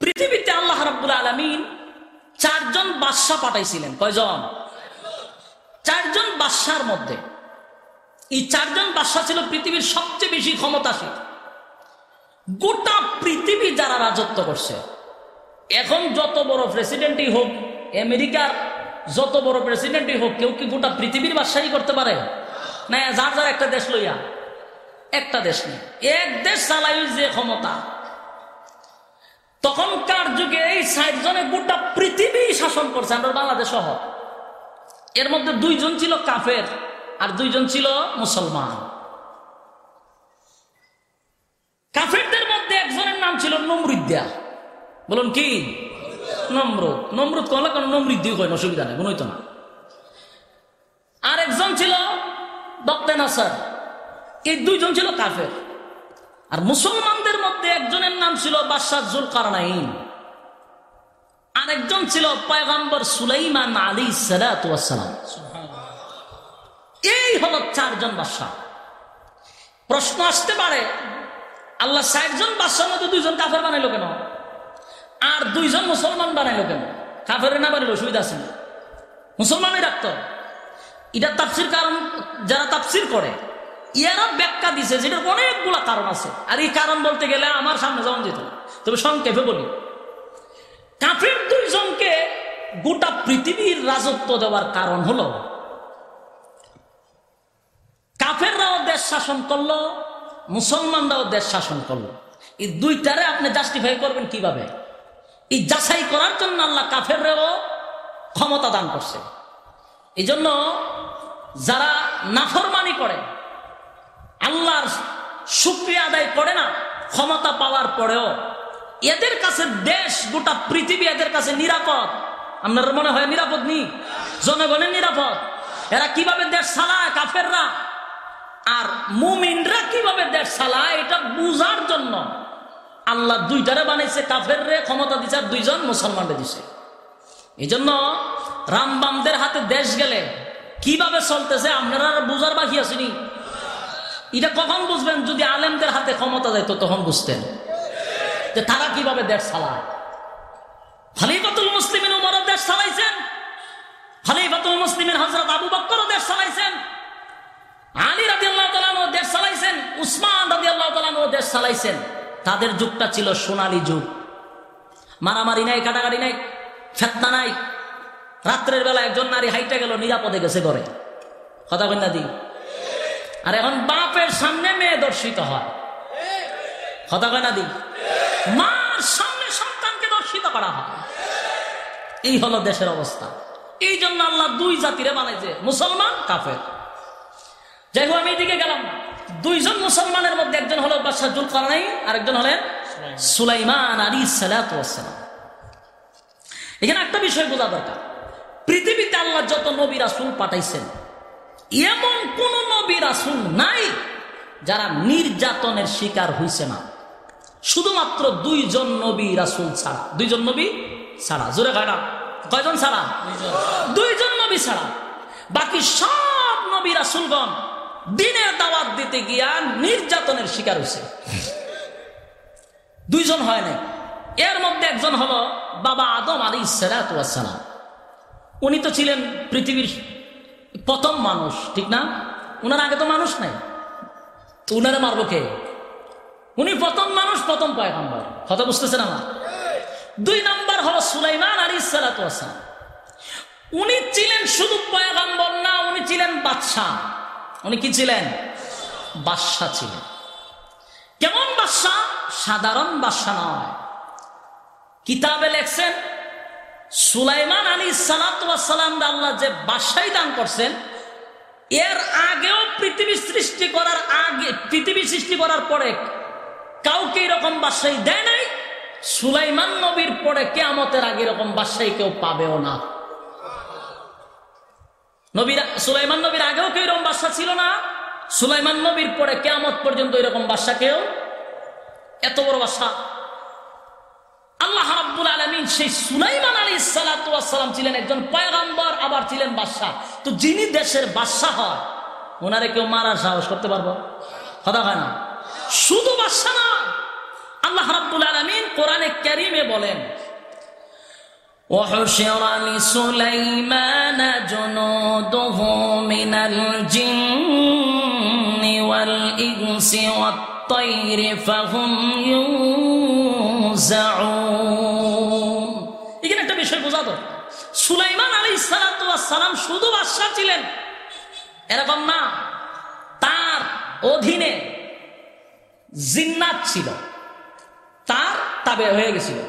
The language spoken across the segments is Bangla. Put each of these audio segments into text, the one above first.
পৃথিবীতে আল্লাহ রাব্বুল আলামিন 4 জন বাদশা পাঠাইছিলেন। কয়জন? 4 জন বাদশার মধ্যে এই 4 জন বাদশা ছিল পৃথিবীর সবচেয়ে বেশি ক্ষমতাশীল। গোটা পৃথিবী যারা রাজত্ব করছে, এখন যত বড় প্রেসিডেন্টই হোক, আমেরিকার যত বড় প্রেসিডেন্টই হোক, কেউ কি গোটা পৃথিবীর বাদশাহী করতে পারে না? যার যার একটা দেশ লইয়া, একটা দেশ নেই, এক দেশ চালাই যে ক্ষমতা। তখনকার যুগে এই 4 জনে গোটা পৃথিবী শাসন করছে, আমরা বাংলাদেশ সহ। এর মধ্যে 2 জন ছিল কাফের আর 2 জন ছিল মুসলমান। কাফেরদের মধ্যে একজনের নাম ছিল নমরুদ্দা। বলুন কি? নমরুদ। নমরুদ কহলে কোন নমৃদ্ধি হয়, অসুবিধা নেই, কোনো হইতো না। আর একজন ছিল বক্তে নাসার। এই 2 জন ছিল কাফের। আর মুসলমানদের মধ্যে একজনের নাম ছিল বাদশাহ জুলকারনাইন, আরেকজন ছিল পয়গম্বর সুলাইমান আলাইহিস সালাতু ওয়াস সালাম। এই হলো 4 জন বাদশাহ। প্রশ্ন আসতে পারে, আল্লাহ 4 জন বাদশার মধ্যে 2 জন কাফের বানাইলো কেন, আর 2 জন মুসলমান বানাইলো কেন? কাফের না বানাইলো, অসুবিধা আছে না? মুসলমানই রাখতো। এটা তাফসীর, কারণ যারা তাফসীর করে এরা ব্যাখ্যা দিছে, যেটার অনেকগুলা কারণ আছে। আর এই কারণ বলতে গেলে আমার সামনে যাওয়া যেত, তবে সংক্ষেপে বলি। কাফের 2 জনকে গোটা পৃথিবীর রাজত্ব দেওয়ার কারণ হলো, কাফেররাও দেশ শাসন করলো, মুসলমানরাও দেশ শাসন করলো। এই 2টারে আপনি জাস্টিফাই করবেন কিভাবে? এই যাচাই করার জন্য আল্লাহ কাফেররাও ক্ষমতা দান করছে। এই জন্য যারা নাফরমানি করে, আল্লাহর শুকরিয়া আদায় করে না, ক্ষমতা পাওয়ার পরেও এদের কাছে দেশ, গোটা পৃথিবী এদের কাছে নিরাপদ। আপনার মনে হয় নিরাপদ নেই? জনগণের নিরাপদ। এরা কিভাবে দেশ চালায় কাফেররা, আর মুমিনরা কিভাবে দেশ চালায়, এটা বুঝার জন্য আল্লাহ 2টারে বানাইছে। কাফেররে ক্ষমতা দিচ্ছে আর 2 জন মুসলমানরে দিছে। এই জন্য রামবামদের হাতে দেশ গেলে কিভাবে চলতেছে আপনারা বুঝার বাকি আসেনি। এটা কখন বুঝবেন? যদি আলেমদের হাতে ক্ষমতা যাইতো তখন বুঝতেন যে তারা কিভাবে দেশ চালায়। খলিফাতুল মুসলিমিন উমরও দেশ চালাইছেন, খলিফাতুল মুসলিমিন হযরত আবু বকরও দেশ চালাইছেন, আলী রাদিয়াল্লাহু তাআলা আনহু দেশ চালাইছেন, উসমান রাদিয়াল্লাহু তাআলা আনহু দেশ চালাইছেন। তাদের যুগটা ছিল সোনালী যুগ। মারামারি নাই, কাটাকাটি নাই, ফিতনা নাই। রাত্রের বেলা একজন নারী হাইটা গেল, নিরাপদে গেছে ঘরে। কথা কই না দি? আর এখন বাপের সামনে মেয়ে দর্শিত হয়। কথা কই না দি? মার সামনে সন্তানকে দর্শিত করা হয়। এই হলো দেশের অবস্থা। এই জন্য আল্লাহ 2 জাতিরে বানাইছে, মুসলমান কাফের। যাই হোক, আমি এদিকে গেলাম। 2 জন মুসলমানের মধ্যে একজন হলো বাদশাহ জুলকারনাইন, আরেকজন হলেন সুলাইমান আলাইহিস সালাতু ওয়াস সালাম। এখানে একটা বিষয় বোঝা দরকার, পৃথিবীতে আল্লাহ যত নবী রাসূল পাঠাইছেন, এমন কোন নবী রাসূল নাই যারা নির্যাতনের শিকার হইছে না। শুধুমাত্র 2 জন নবী রাসূল ছাড়া, 2 জন নবী ছাড়া। জোরে কয়টা? কয়জন ছাড়া? 2 জন নবী ছাড়া। বাকি সব নবী রাসূলগণ দিনের দাওয়াত দিতে গিয়া নির্যাতনের শিকার হয়েছে। 2 জন হয় নাই। এর মধ্যে একজন হলো বাবা আদম আলাইহিস সালাতু ওয়াস সালাম। উনি তো ছিলেন পৃথিবীর প্রথম মানুষ, ঠিক না? উনার আগে তো মানুষ নাই, তো উনারে মারবো কে? উনি প্রথম মানুষ, প্রথম পয়গম্বর। কথা বুঝতেছেন আমার? 2 নাম্বার হলো সুলাইমান আলাইহিস সালাতু ওয়াস সালাম। উনি ছিলেন শুধু পয়গম্বর না, উনি ছিলেন বাদশাহ। উনি কি ছিলেন? বাদশাহ ছিলেন। কেমন বাদশাহ? সাধারণ বাদশাহ নয়। কিতাবে লেখছেন সুলাইমান আলাইহিস সালাতু ওয়াস সালাম আল্লাহ যে বাদশাহী দান করছেন, এর আগেও পৃথিবী সৃষ্টি করার আগে, পৃথিবী সৃষ্টি করার পরে কাউকে এরকম বাদশাহী দেয় নাই। সুলাইমান নবীর পরে কিয়ামতের আগে এরকম বাদশাহী কেউ পাবেও না। সুলাইমান নবীর আগেও কেউ এরকম বাদশা ছিল না, সুলাইমান নবীর পরে কিয়ামত পর্যন্ত এরকম বাদশা কেউ, এত বড় বাদশা আল্লাহ রাব্বুল আলামিন। সেই সুলাইমান আলাইহিস সালাতু ওয়াস সালাম ছিলেন একজন পয়গম্বর, আবার ছিলেন বাদশা। তো যিনি দেশের বাদশা হয়, ওনারে কেউ মারার সাহস করতে পারবো? কথা হয় না। শুধু বাদশা না, আল্লাহ রাব্বুল আলামিন কোরআনে কারীমে বলেন وحشر لسليمان جنوده من الجن والإنس والطير فهم يوزعون এখানে একটা বিষয় বোঝা দরকার সুলাইমান আলাইহিস সালাতু ওয়াস সালাম শুধু বাদশা ছিলেন এরকম না, তার অধীনে জিন্নাত ছিল, তার তাবে হয়ে গেছিল।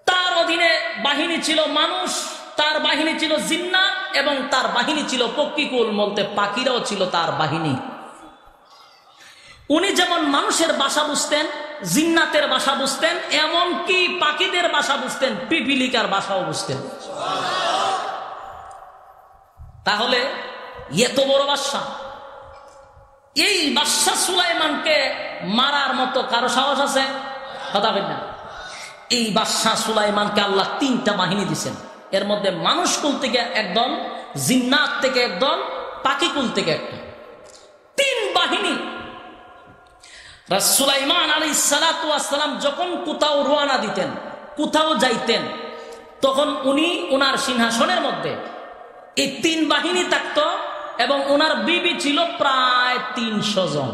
তার অধীনে বাহিনী ছিল মানুষ, তার বাহিনী ছিল জিন্নাত, এবং তার বাহিনী ছিল পক্ষীকুল, বলতে পাখিরাও ছিল তার বাহিনী। উনি যেমন মানুষের ভাষা বুঝতেন, জিন্নাতের ভাষা বুঝতেন, এমনকি পাখিদের ভাষা বুঝতেন, পিপিলিকার ভাষাও বুঝতেন। তাহলে এত বড় বাদশা, এই বাদশা সুলাইমানকে মারার মতো কারো সাহস আছে? কথা বলেন না। এই বাদশা সুলাইমানকে আল্লাহ 3টা বাহিনী দিয়েছেন, এর মধ্যে মানুষ কুল থেকে একদল, জিন্নাত থেকে একদল, পাখি কুল থেকে একটা, 3 বাহিনী। সুলাইমান আলাইহিস সালাতু ওয়াস সালাম যখন কোথাও রওনা দিতেন, কোথাও যাইতেন, তখন উনি ওনার সিংহাসনের মধ্যে এই 3 বাহিনী থাকতো, এবং ওনার বিবি ছিল প্রায় 300 জন।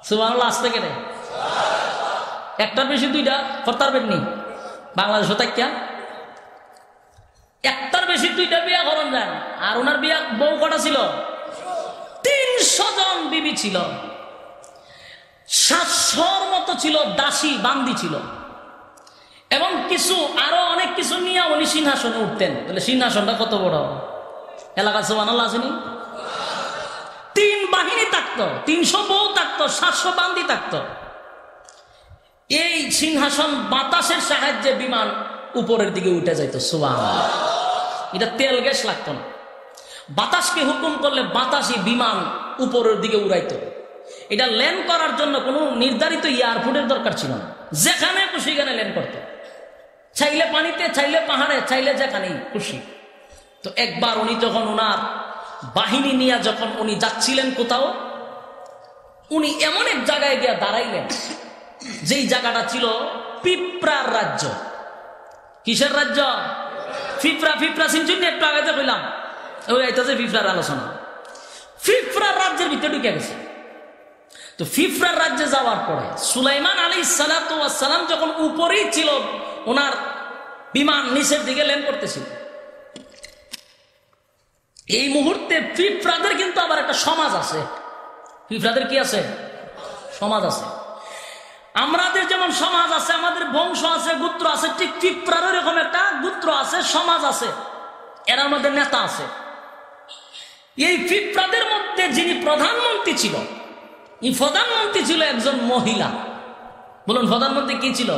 সুবহানাল্লাহ, আসতে গেলে একটার বেশি 2টা করতে পারবেন নি বাংলাদেশে থাকিয়া, একটার বেশি 2টা বিয়া করেন যায়। আর ওনার বিয়া বউ কটা ছিল? 300 জন বিবি ছিল, 700-র মতো ছিল দাসী, বান্দি ছিল, এবং কিছু আরো অনেক কিছু নিয়ে উনি সিংহাসনে উঠতেন। তাহলে সিংহাসনটা কত বড় এলাকা! সুবহানাল্লাহ আসেনি? 3 বাহিনী থাকতো, 300 বউ থাকতো, 700 বান্দি থাকতো। এই সিংহাসন বাতাসের সাহায্যে বিমান উপরের দিকে উঠে যাইতো। সুবহানাল্লাহ, এটা তেল গ্যাস লাগতো না, বাতাসকে হুকুম করলে বাতাসই বিমান উপরের দিকে উড়াইতো। এটা ল্যান্ড করার জন্য কোনো নির্ধারিত এয়ারপোর্টের দরকার ছিল না, যেখানে খুশি সেখানে ল্যান্ড করতো, চাইলে পানিতে, চাইলে পাহাড়ে, চাইলে যেখানেই খুশি। তো একবার উনি যখন ওনার বাহিনী নিয়ে যখন উনি যাচ্ছিলেন কোথাও, উনি এমন এক জায়গায় গিয়ে দাঁড়াইলেন যেই জায়গাটা ছিল পিঁপড়ার রাজ্য। কিসের রাজ্য? পিঁপড়া। পিঁপড়া চিনছেন? একটু আগে যে কইলাম ওই আইতাছে পিঁপড়ার আলোচনা। পিঁপড়ার রাজ্যের ভিতরে ঢুকে গেছে। তো পিঁপড়ার রাজ্যে যাওয়ার পরে সুলাইমান আলাইহিস সালাতু ওয়াস সালাম যখন উপরেই ছিল, ওনার বিমান নিচের দিকে ল্যান্ড করতেছিল, এই মুহূর্তে পিঁপড়াদের কিন্তু আবার একটা সমাজ আছে। পিঁপড়াদের কি আছে? সমাজ আছে। আমাদের যেমন সমাজ আছে, আমাদের বংশ আছে, গোত্র আছে, ঠিক পিঁপড়ার এরকম একটা গোত্র আছে, সমাজ আছে, এর মধ্যে নেতা আছে। এই পিঁপড়াদের মধ্যে যিনি প্রধানমন্ত্রী ছিল, এই প্রধানমন্ত্রী ছিল একজন মহিলা। বলুন, প্রধানমন্ত্রী কি ছিল?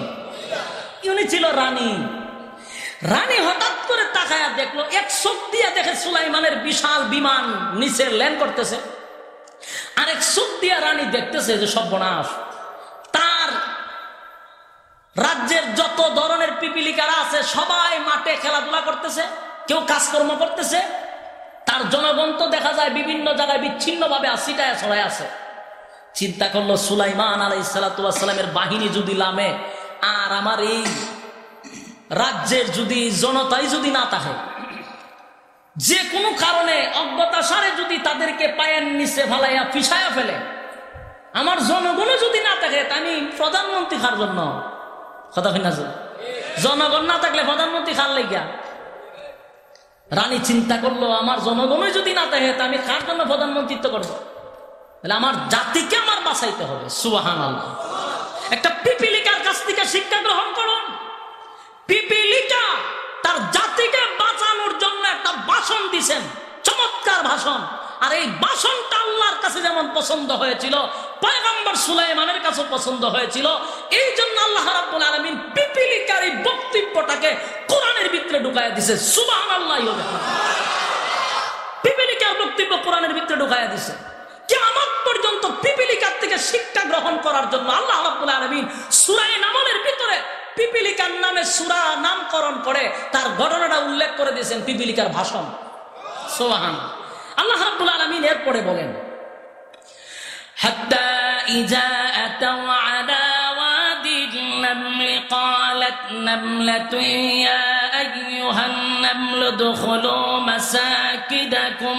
উনি ছিল রানী। রানী হঠাৎ করে তাকায়া দেখলো, এক চোখ দিয়া দেখে সুলাইমানের বিশাল বিমান নিচে ল্যান্ড করতেছে, আর এক চোখ দিয়া রানী দেখতেছে যে সর্বনাশ, তার রাজ্যের যত ধরনের পিপিলিকারা আছে সবাই মাঠে খেলাধুলা করতেছে, কেউ কাজকর্ম করতেছে, তার জনগণ তো দেখা যায় বিভিন্ন জায়গায় বিচ্ছিন্ন ভাবে আসিটায় ছড়ায় আছে। চিন্তা করলো সুলাইমান আলাইহিস সালাতু ওয়াস সালামের বাহিনী যদি নামে, আর আমার এই রাজ্যের যদি জনতাই যদি না থাকে, যে কোনো কারণে অজ্ঞতাসারে যদি তাদেরকে পায়ের নিচে ফালাইয়া পিছায়া ফেলে, আমার জনগণও যদি না থাকে, আমি প্রধানমন্ত্রী খার জন্য কথা হয় না? জনগণ না থাকলে প্রধানমন্ত্রী খার লাগিয়া? রানী চিন্তা করলো, আমার জনগণই যদি না থাকে, আমি কার জন্য প্রধানমন্ত্রিত্ব করবো? তাহলে আমার জাতিকে আমার বাঁচাইতে হবে। সুবহানাল্লাহ। একটা পিপিলিকার কাছ থেকে শিক্ষা গ্রহণ করুন। পিপিলিকা তার জাতিকে বাঁচানোর জন্য একটা ভাষণ দিছেন, চমৎকার ভাষণ। আর এই ভাষণটা আল্লাহর কাছে যেমন পছন্দ হয়েছিল, পয়গম্বর সুলাইমানের কাছে পছন্দ হয়েছিল। এই জন্য আল্লাহ রাব্বুল আলামিন পিপিলিকার এই বক্তব্যটাকে কোরআনের ভিতরে ঢুকাইয়া দিছে। সুবহানাল্লাহ। পিপিলিকার বক্তব্য কোরআনের ভিতরে ঢুকাইয়া দিছে। কিয়ামত পর্যন্ত পিপিলিকার থেকে শিক্ষা গ্রহণ করার জন্য আল্লাহ রাব্বুল আলামিন সূরা নামলের ভিতরে পিপিলিকার নামে সূরা নামকরণ করে তার ঘটনাটা উল্লেখ করে দিয়েছেন, পিপিলিকার ভাষণ। সুবহানাল্লাহ। আল্লাহ রাব্বুল আলামিন এরপরে বলেন, হাত্তা ইজা আতাও আলা ওয়াদিল النمل قالت نملة يا أيها النمل ادخلوا مساكنكم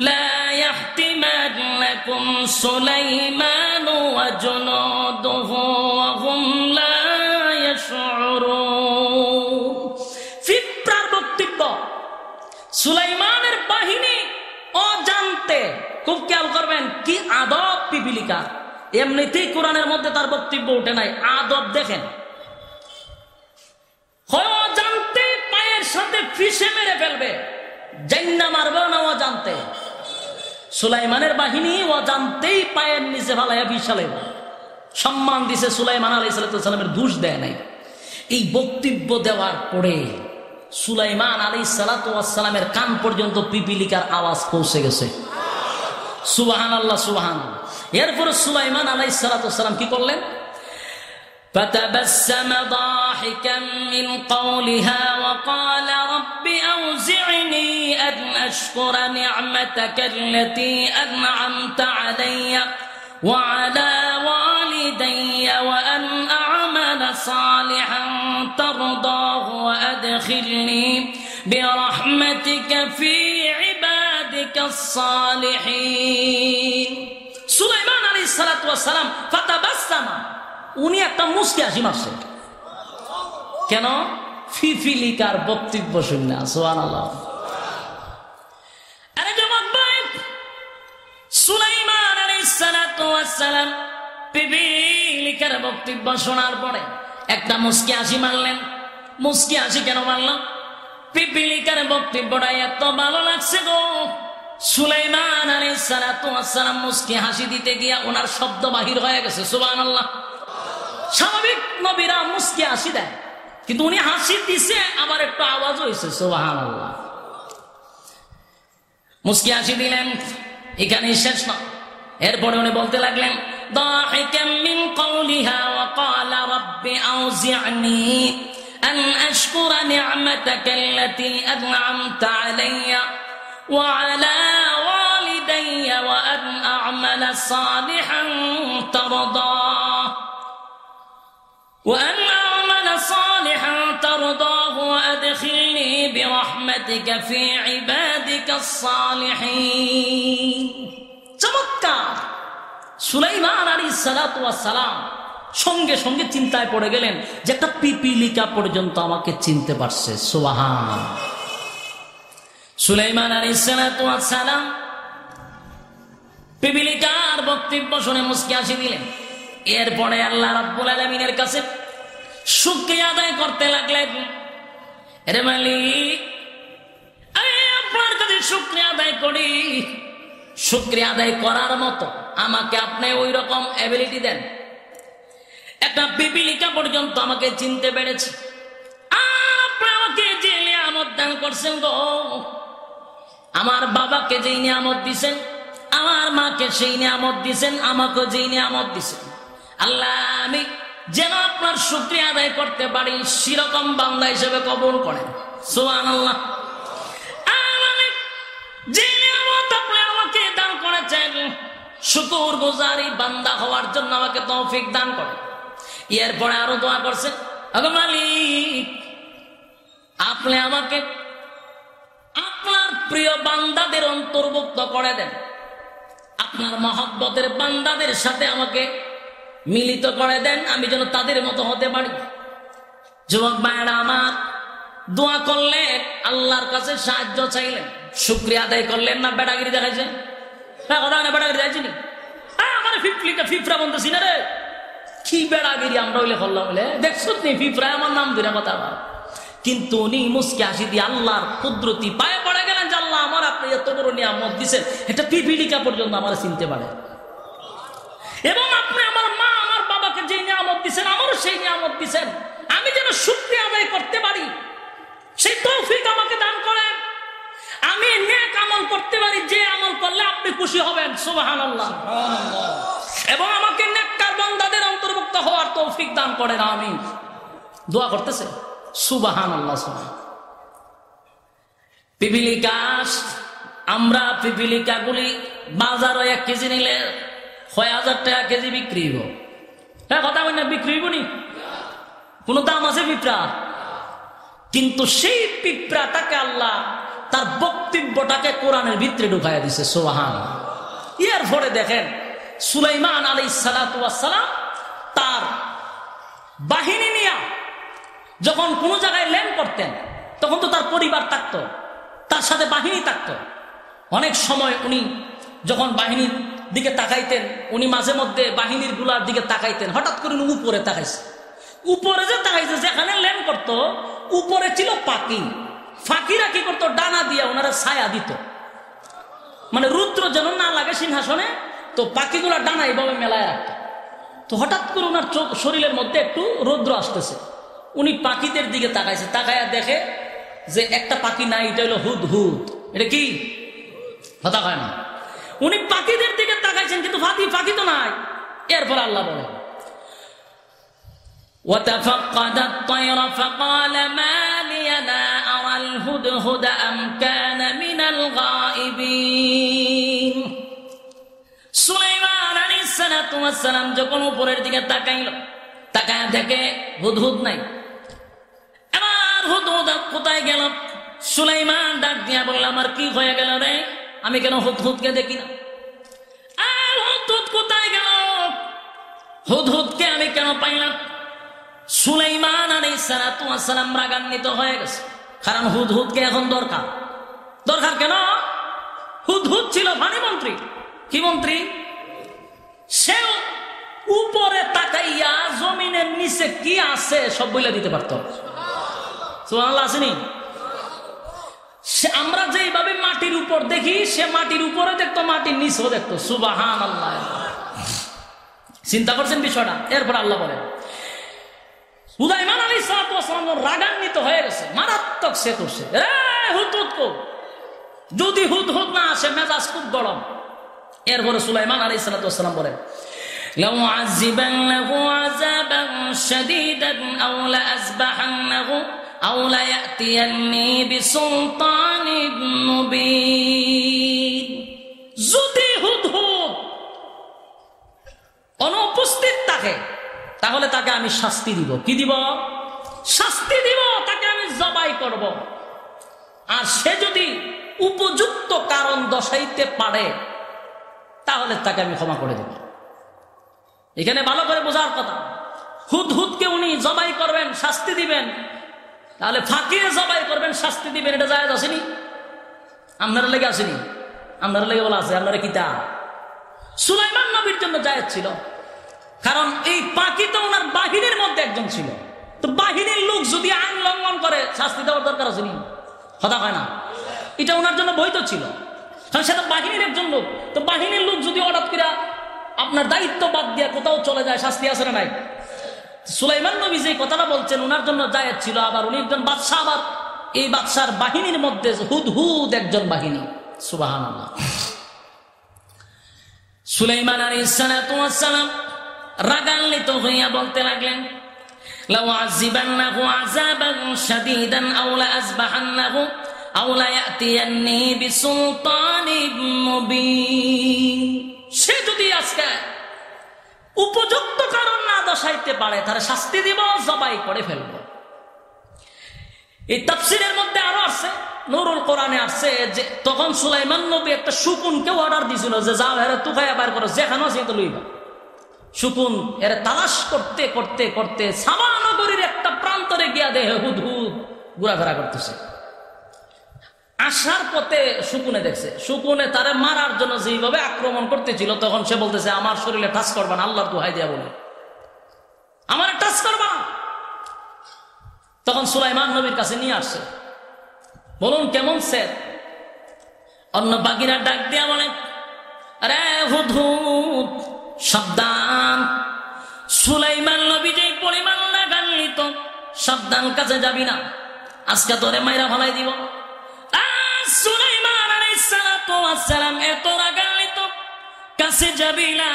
لا يحطمنكم سليمان وجنوده وهم لا يشعرون ফিতরার বক্তব্য সুলাইমানের বাহিনী অজান্তে, খুব খেয়াল করবেন কি আদব পিপিলিকা। এমনিতেই কোরআনের মধ্যে তার বক্তব্য উঠে নাই, আদব দেখেন। হয় অজান্তে পায়ের সাথে ফিসে মেরে ফেলবে, জান্না মারবে না অজান্তে। সুলাইমানের বাহিনী অজান্তেই পায়ের নিচে ফালাইয়া ফিসালে সম্মান দিছে। সুলাইমান আলাইহিস সালামের দোষ দেয় নাই। এই বক্তব্য দেওয়ার পরে সুলাইমান আলাইহিস সালামের কান পর্যন্ত পিপিলিকার আওয়াজ পৌঁছে গেছে। সুবহানাল্লাহ, সুবহানাল্লাহ। এরপর সুলাইমান আলাইহিস সালাম কি করলেন? فتبسم ضاحكا من قولها وقال رب أوزعني أن أشكر نعمتك التي أنعمت علي وعلى والدي وأن أعمل صالحا ترضاه وأدخلني برحمتك في عبادك الصالحين। সুলাইমান আলাইহিস সালাম ফাতাবাসসামা, উনি একটা মুস্কি হাসি মারছে। কেন? পিপিলিকার বক্তব্য শুননা। সুবহানাল্লাহ। আরে যুবক ভাই, সুলাইমান আলাইহিস সালাম পিপিলিকার বক্তব্য শোনার পরে একটা মুস্কি হাসি মারলেন। মুস্কি হাসি কেন মারলাম? পিপিলিকার বক্তব্যটা এত ভালো লাগছে গো। সুলাইমান আলাইহিস সালাম মুস্কি হাসি দিতে গিয়া ওনার শব্দ বাহির হয়ে গেছে। সুবহানাল্লাহ। স্বাভাবিক নবীরা মুস্কি হাসি দেয়, কিন্তু উনি হাসি দিছে আবার একটু আওয়াজ হয়েছে। সুবহানাল্লাহ। মুস্কি হাসি দিলেন, এখানে শেষ না। এরপরে উনি বলতে লাগলেন দাহিকাম মিন কওলিহা ওয়া ক্বালা রাব্বি আউজি'নি আন আশকুরা নি'মাতাকা আল্লাতী আন'আমতা আলাইয়া ওয়া আলা ওয়ালিদাইয়া ওয়া আন আ'মালা সালিহান তারদাহ وأن أعمل صالحا ترضاه وأدخلني برحمتك في عبادك الصالحين। চমৎকার! সুলাইমান আলাইহিস সালাম সঙ্গে সঙ্গে চিন্তায় পড়ে গেলেন যে একটা পিপিলিকা পর্যন্ত আমাকে চিনতে পারছে। সুবহান। সুলাইমান আলাইহিস সালাম পিপিলিকার বক্তব্য শুনে মুস্কি হাসি দিলেন। এরপরে আল্লাহ রাব্বুল আলামিনের কাছে শুকরিয়া আদায় করতে লাগলেন। আরে মালিক, আমি আপনার কাছে শুকরিয়া আদায় করি। শুকরিয়া আদায় করার মতো আমাকে আপনি ওই রকম এবিলিটি দেন, একটা পিপিলিকা পর্যন্ত আমাকে চিনতে পেরেছে। আপনি আমাকে যে নিয়ামত দান করছেন গো, আমার বাবাকে যেই নিয়ামত দিছেন, আমার মাকে সেই নিয়ামত দিছেন, আমাকে যেই নিয়ামত দিছেন, আল্লাহ আমি যেন আপনার শুকরিয়া আদায় করতে পারি সেরকম বান্দা হিসেবে কবুল করেন। সুবহানাল্লাহ। যে নিয়ামত আপনি আমাকে দান করেছেন, শুকরগুজারি বান্দা হওয়ার জন্য আমাকে তৌফিক দান করেন। এরপরে আরো দোয়া করছেন, ওগো মালিক, আপনি আমাকে আপনার প্রিয় বান্দাদের অন্তর্ভুক্ত করে দেন, আপনার মহব্বতের বান্দাদের সাথে আমাকে মিলিত করে দেন, আমি যেন তাদের মতো হতে পারি। যুবক ভাইরা আমার, দোয়া করলেন, আল্লাহর কাছে সাহায্য চাইলেন, শুকরিয়া আদায় করলেন না বেড়াগিরি দেখাইছেন? কথা না বেড়াগিরি দেখাইছিনি? আমার ফিফরা বলতেছি না রে, কি বেড়াগিরি আমরা হইলে করলাম বলে দেখছো নি ফিফরা আমার নাম ধরে কথা। কিন্তু উনি মুস্কি হাসি দিয়ে আল্লাহর কুদরতি পায়ে পড়ে গেলেন যে আল্লাহ আমার আপনি এত বড় নিয়ামত দিচ্ছেন, এটা পিপিলিকা পর্যন্ত আমার চিনতে পারে। এবং আপনি আমার মা আমার বাবাকে যে নিয়ামত দিচ্ছেন, আমারও সেই নিয়ামত দিচ্ছেন, আমি যেন শুকরিয়া আদায় করতে পারি সেই তৌফিক আমাকে দান করেন, আমি নেক আমল করতে পারি যে আমল করলে আপনি খুশি হবেন। সুবহানাল্লাহ। এবং আমাকে নেককার বান্দাদের অন্তর্ভুক্ত হওয়ার তৌফিক দান করেন। আমিন। দোয়া করতেছে। সুবহানাল্লাহ। পিপিলিকা, আমরা পিপিলিকা গুলি বাজারে 1 কেজি নিলে 6000 টাকা কেজি বিক্রি হইব। হ্যাঁ কথা বলি না, বিক্রি হইব নি? কোনো দাম আছে পিঁপড়া? কিন্তু সেই পিঁপড়াটাকে আল্লাহ তার বক্তব্যটাকে কোরআনের ভিতরে ঢুকাইয়া দিছে। সুবহানাল্লাহ। এর পরে দেখেন সুলাইমান আলাইহিস সালাতু ওয়াস সালাম তার বাহিনী নিয়ে যখন কোনো জায়গায় ল্যান্ড করতেন, তখন তো তার পরিবার থাকতো, তার সাথে বাহিনী থাকতো। অনেক সময় উনি যখন বাহিনীর দিকে তাকাইতেন, উনি মাঝে মধ্যে বাহিনীর গুলার দিকে তাকাইতেন, হঠাৎ করে উপরে তাকাইছে। উপরে যে তাকাইছে, যেখানে ল্যান্ড করতো উপরে ছিল পাখি। ফাঁকিরা কি করতো? ডানা দিয়ে ওনারা ছায়া দিত, মানে রুদ্র যেন না লাগে সিংহাসনে, তো পাখিগুলা ডানা এইভাবে মেলায় রাখতো। তো হঠাৎ করে ওনার চোখ শরীরের মধ্যে একটু রৌদ্র আসতেছে, উনি পাখিদের দিকে তাকাইছে, তাকাইয়া দেখে যে একটা পাখি নাই, এটা হলো হুদহুদ। এটা কি কথা হয় না? উনি পাখিদের দিকে তাকাইছেন কিন্তু পাখি তো নাই। এরপর আল্লাহ বলে وَتَفَقَّدَ الطَّيْرَ فَقَالَ مَا لِيَ لَا أَرَى الْهُدْهُدَ أَمْ كَانَ مِنَ الْغَائِبِينَ। সুলাইমান আলাইহিস সালাতু ওয়াস সালাম যখন উপরের দিকে তাকাইল, তাকায় দেখে হুদহুদ নাই। এবার হুদহুদ কোথায় গেল? সুলাইমান ডাক দিয়া বলল, আমার কি হয়ে গেল রে? আমি কেন হুদহুদকে দেখি না? আর হুদহুদ কোথায় গেল? হুদহুদকে আমি কেন পাইলাম? সুলাইমান আলাইহিস সালাতু ওয়াস সালাম রাগান্বিত হয়ে গেছে, কারণ হুদহুদকে এখন দরকার। কেন? হুদহুদ ছিল পানি মন্ত্রী। কি মন্ত্রী? সে উপরে তাকাইয়া জমিনের নিচে কি আছে সব বলে দিতে পারত। সুবহানাল্লাহ আসেনি? আমরা যেভাবে মাটির উপর দেখি, সে মাটির উপরে দেখতো, মাটির নিচেও দেখতো। সুবহানাল্লাহ। চিন্তা করছেন বিষয়টা? এরপর আল্লাহ বলেন সুলাইমান আলাইহিস সালাতু ওয়াস সালাম রাগান্বিত হয়ে গেছে, মারাত্মক সে করছে, হুদহুদ কো, যদি হুদহুদ না আসে মেজাজ খুব গরম। এরপরে সুলাইমান আলাইহিস সালাতু ওয়াস সালাম বলেন লাউ আযিবান্নাহু আযাবান শাদীদান আও লা আযবাহান্নাহু আও লা ইয়াতিয়ান্নি বিসুলতানিন মুবিন। যদি হুদহুদ অনুপস্থিত থাকে তাহলে তাকে আমি শাস্তি দিব। কি দিব? শাস্তি দিব, তাকে আমি জবাই করব। আর সে যদি উপযুক্ত কারণ দর্শাইতে পারে তাহলে তাকে আমি ক্ষমা করে দেব। এখানে ভালো করে বোঝার কথা, হুদহুদকে উনি জবাই করবেন, শাস্তি দিবেন, তাহলে ফাঁকিয়ে জবাই করবেন, শাস্তি দিবেন, এটা জায়েজ আসেনি? আপনারা লেগে আসেনি? আপনারা লেগে বলা আছে? আপনারা কিতা? সুলাইমান নবীর জন্য জায়েজ ছিল, কারণ এই পাখি তো ওনার বাহিনীর মধ্যে একজন ছিল। তো বাহিনীর লোক যদি আইন লঙ্ঘন করে শাস্তি দেওয়ার দরকার আছে নি? কথা হয় না? এটা ওনার জন্য বৈধ ছিল, কারণ সেটা বাহিনীর একজন লোক। তো বাহিনীর লোক যদি হঠাৎ করে আপনার দায়িত্ব বাদ দিয়ে কোথাও চলে যায়, শাস্তি আছে না নাই? সুলাইমান নবী যে কথাটা বলছেন ওনার জন্য জায়েজ ছিল। আবার উনি একজন বাদশাহ, আবার এই বাদশার বাহিনীর মধ্যে হুদহুদ একজন বাহিনী। সুবহানাল্লাহ। সুলাইমান আলাইহিস সালাতু ওয়াস সালাম রাগান্বিত হইয়া বলতে লাগলেন লাউ আযিবান্নাহু আযাবান শাদীদান আও লা আযবাহান্নাহু আও লা ইয়াতিয়ান্নি বিসুলতানিন মুবিন। সে যদি আজকে উপযুক্ত কারণ না দর্শাইতে পারে তাহলে শাস্তি দিব, জবাই করে ফেলব। এই তাফসীরের মধ্যে আরো আছে, নূরুল কোরআনে আছে যে তখন সুলাইমান নবী একটা শকুনকে অর্ডার দিয়েছিল যে যাও হেরে তুকাইয়া বের করো, যেখানে আছে তো লইবা। শকুন এর তালাশ করতে করতে করতে সাবা নগরীর একটা প্রান্তরে গিয়া দেহে হুদহুদ ঘোরাফেরা করতেছে। আসার পথে শকুনে দেখছে, শকুনে তারে মারার জন্য যেভাবে আক্রমণ করতেছিল, তখন সে বলতেছে আমার শরীরে টাচ করবা না, আল্লাহর দোহাই দিয়া বলে আমার টাচ করবা না। তখন সুলাইমান নবীর কাছে নিয়ে আসছে, বলুন কেমন সে? অন্য বাগিরা ডাক দিয়া বলে আরে হুদহুদ সাবধান, সুলাইমান নবী যেই পরিমাণ রাগান্বিত, সাবধান, কাছে যাবি না, আজকে তোরে মাইরা ফেলাই দিব। সুলাইমান আলাইহিস সালাতু ওয়াস সালাম এত রাগান্বিত, কাছে যাবি না,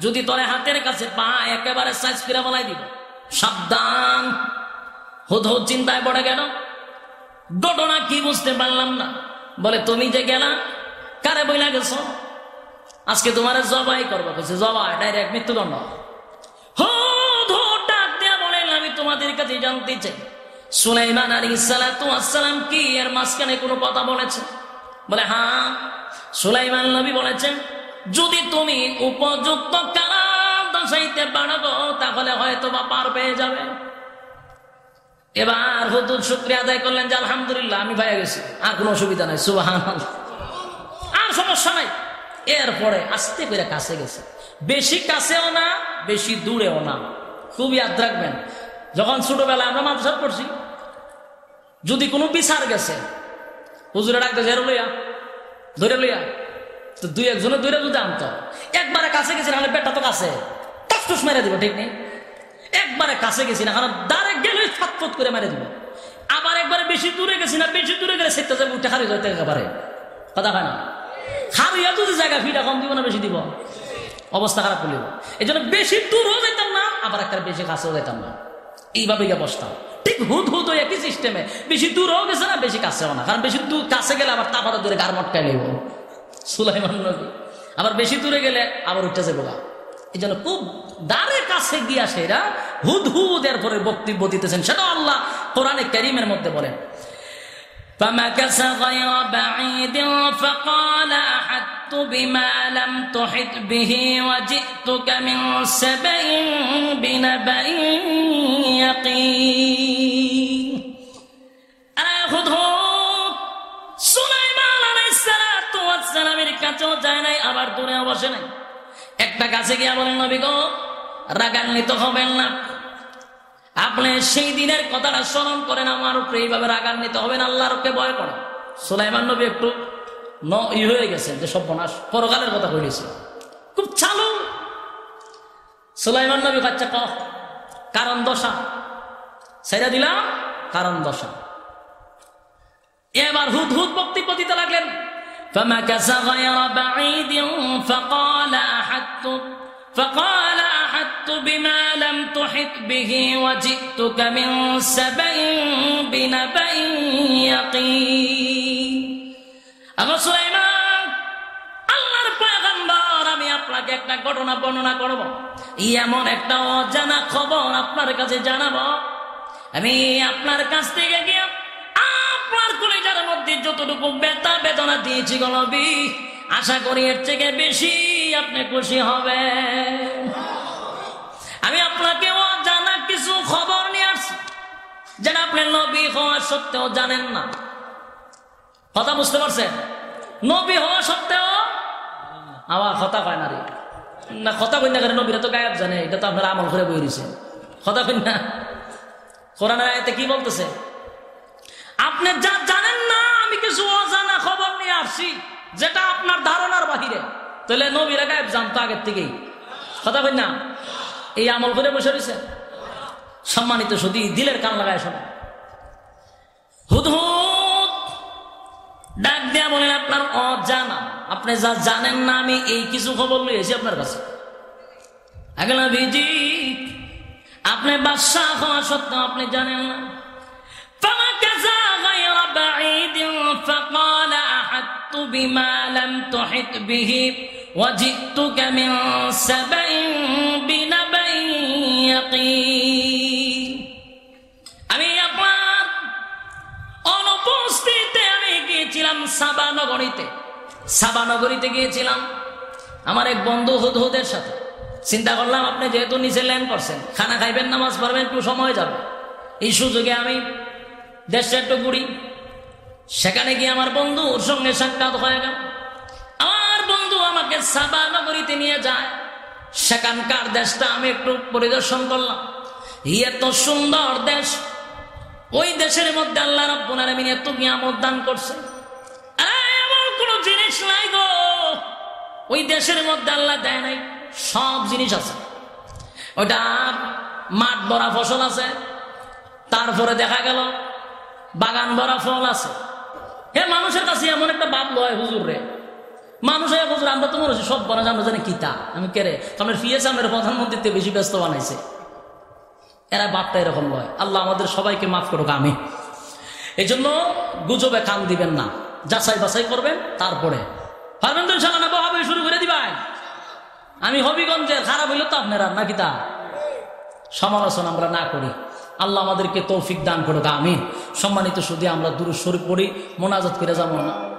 যদি তোরে হাতের কাছে পায় একেবারে সাইজ করে ফেলাই দিব, সাবধান। হুদহুদ চিন্তায় পড়ে গেল, ঘটনা কি বুঝতে পারলাম না। বলে তুমি যে গেলা কারে বইলা গেছো? আজকে তোমার জবাই করবো। জবাই ডাইরেক্ট মৃত্যুদণ্ড। হুদহুদ ডাক দিয়া বলেন আমি তোমার তোমাদের কাছে জানতে চাই, সুলাইমান আলাইহিস সালাতু ওয়াস সালাম কি এর মাঝখানে কোনো কথা বলেছে? বলে হ্যাঁ, সুলাইমান নবী বলেছেন, যদি তুমি উপযুক্ত কালাম দশাইতে পারো তাহলে হয়তো বা পার পেয়ে যাবে। এবার হুদহুদ শুকরিয়া আদায় করলেন যে আলহামদুলিল্লাহ আমি পেয়ে গেছি, আর কোনো অসুবিধা নাই, সুবহানাল্লাহ, আর সমস্যা নাই। এরপরে আস্তে করে কাছে গেছে, বেশি কাছেও না বেশি দূরেও না। খুব ইয়াদ রাখবেন, যখন ছোটবেলায় আমরা মাদ্রাসা পড়ছি, যদি কোনো বিচার গেছে হুজুরে ডাকতে জেরো লইয়া ধরে লইয়া, তো দুই একজনে দূরে যদি আনতো, একবারে কাছে গেছি না হলে পেটটা তো কাছে টাস মেরে দিব, ঠিক নেই? একবারে কাছে গেছি না কারণ ডাইরেক্ট গেলে ফাটফট করে মেরে দিব। আবার একবারে বেশি দূরে গেছি না, বেশি দূরে গেলে সেটা যাবে উঠে হারিয়ে যাইতে একেবারে কথা হয় না। হারিয়া যদি জায়গা ফিটা কম দিব না বেশি দিব, অবস্থা খারাপ করলে। এই জন্য বেশি দূরও যেতাম না, আবার একটা বেশি কাছেও যেতাম না, এইভাবে গিয়ে বসতাম। ঠিক হুদ হুদ একই সিস্টেমে, বেশি দূরও গেছে না বেশি কাছেও না, কারণ বেশি দূর কাছে গেলে আবার তারপরে দূরে গার মটকাই নেব সুলাইমান নবী, আবার বেশি দূরে গেলে আবার উঠতে যাবো। এই জন্য খুব দ্বারে কাছে গিয়া সেরা হুদ হুদ এরপরে বক্তব্য দিতেছেন, সেটা আল্লাহ কোরআনে কারীমের মধ্যে বলেন, فمكث غير بعيد فقال أحطت بما لم تحط به وجئتك من سبأ بنبأ يقين। সুলাইমান আলাইহিস সালাতু ওয়াস সালামের কাছেও যায় নাই, আবার দূরেও বসে নাই। একটা কাছে গিয়া বলেন, নবী গো রাগান্বিত হবেন না, আপনি সেই দিনের কথাটা স্মরণ করেন, আমার উপরে এইভাবে রাগান্বিত হবেন, আল্লাহর কে ভয় করেন। সুলাইমান নবী একটু হয়ে গেছেন যে সর্বনাশ, পরকালের কথা কইছে, খুব চালু। সুলাইমান নবী বাচ্চা কারণ দশা ছেড়ে দিলাম, কারণ দশা। এবার হুদ হুদ বক্তব্য দিতে লাগলেন, فمكث غير بعيد فقال أحطت بما لم تحط به وجئتك من سبأ بنبأ يقين। আল্লাহ সুলাইমান, আল্লাহর পয়গম্বর, আমি আপনাকে একটা ঘটনা বর্ণনা করব, এমন একটা অজানা খবর আপনার কাছে জানাবো। আমি আপনার কাছ থেকে গিয়ে আপনার কলিজার মধ্যে যতটুকু ব্যথা বেদনা দিয়েছি গো নবী, আশা করি এর থেকে বেশি আপনি খুশি হবেন। আমি আপনাকে অজানা কিছু খবর নিয়ে আসছি, যেটা আপনি নবী হওয়া সত্ত্বেও জানেন না। কথা বুঝতে পারছেন? নবী হওয়া সত্ত্বেও আমার কথা কয় না রে না, কথা কই না করে নবীরা তো গায়েব জানে, এটা তো আপনারা আমল করে বই দিয়েছেন। কথা কই না, কোরআনের আয়াতে কি বলতেছে? আপনি যা জানেন না, আমি কিছু অজানা খবর নিয়ে আসছি যেটা আপনার ধারণার বাহিরে। তাহলে নবীরা গায়েব জানতো আগের থেকেই। কথা কই না, এই আমল করে বসে রয়েছে। সম্মানিত শুধু দিলের কান লাগায় শোনে। হুদহুদ ডাক দেয়া বলেন, আপনার অজানা, আপনি যা জানেন না, আমি এই কিছু খবর নিয়েছি আপনার কাছে। আগে নবীজি, আপনি বাদশাহ হওয়া সত্ত্বেও আপনি জানেন না। فمكث غير بعيد فقال أحطت بما لم تحط به وجئتك من سبأ بنبأ يقين। আমি আপনার অনুপস্থিতিতে আমি গিয়েছিলাম সাবা নগরীতে। সাবা নগরীতে গিয়েছিলাম আমার এক বন্ধু হুদহুদের সাথে। চিন্তা করলাম, আপনি যেহেতু নিচে ল্যান্ড করছেন, খানা খাইবেন, নামাজ পড়বেন, একটু সময় যাবে, এই সুযোগে আমি দেশে একটু ঘুরি। সেখানে গিয়ে আমার বন্ধুর সঙ্গে সাক্ষাৎ হয়ে গেল। আমার বন্ধু আমাকে সাবা নগরীতে নিয়ে যায়। সেখানকার দেশটা আমি একটু পরিদর্শন করলাম। এত সুন্দর দেশ, ওই দেশের মধ্যে আল্লাহ রাব্বুল আলামিন এত নিয়ামত দান করছে, এমন কোন জিনিস নাই গো ওই দেশের মধ্যে আল্লাহ দেয় নাই। সব জিনিস আছে, ওইটা মাঠ ভরা ফসল আছে, তারপরে দেখা গেল বাগান ভরা ফল আছে। হে, মানুষের কাছে এমন একটা ভাব লয় হুজুর রে, মানুষ হুজুর আমরা তো মনে হচ্ছে সব বানা আমরা জানি কিতা, আমি কেরে আপনার ফিয়েছে আমার প্রধানমন্ত্রীতে বেশি ব্যস্ত বানাইছে, এরা বাপটা এরকম লয়। আল্লাহ আমাদের সবাইকে মাফ করুক, আমি। এই জন্য গুজবে কান দিবেন না, যাচাই বাছাই করবেন, তারপরে পারবেন তো ইনশাআল্লাহ। না হবে শুরু করে দিবাই, আমি হবিগঞ্জের, খারাপ হইলে তো আপনারা নাকি তা সমালোচনা আমরা না করি। আল্লাহ আমাদেরকে তৌফিক দান করুক, আমিন। সম্মানিত, শুধু আমরা দুরূদ শরীফ পড়ি, মোনাজাত করে যাবো না।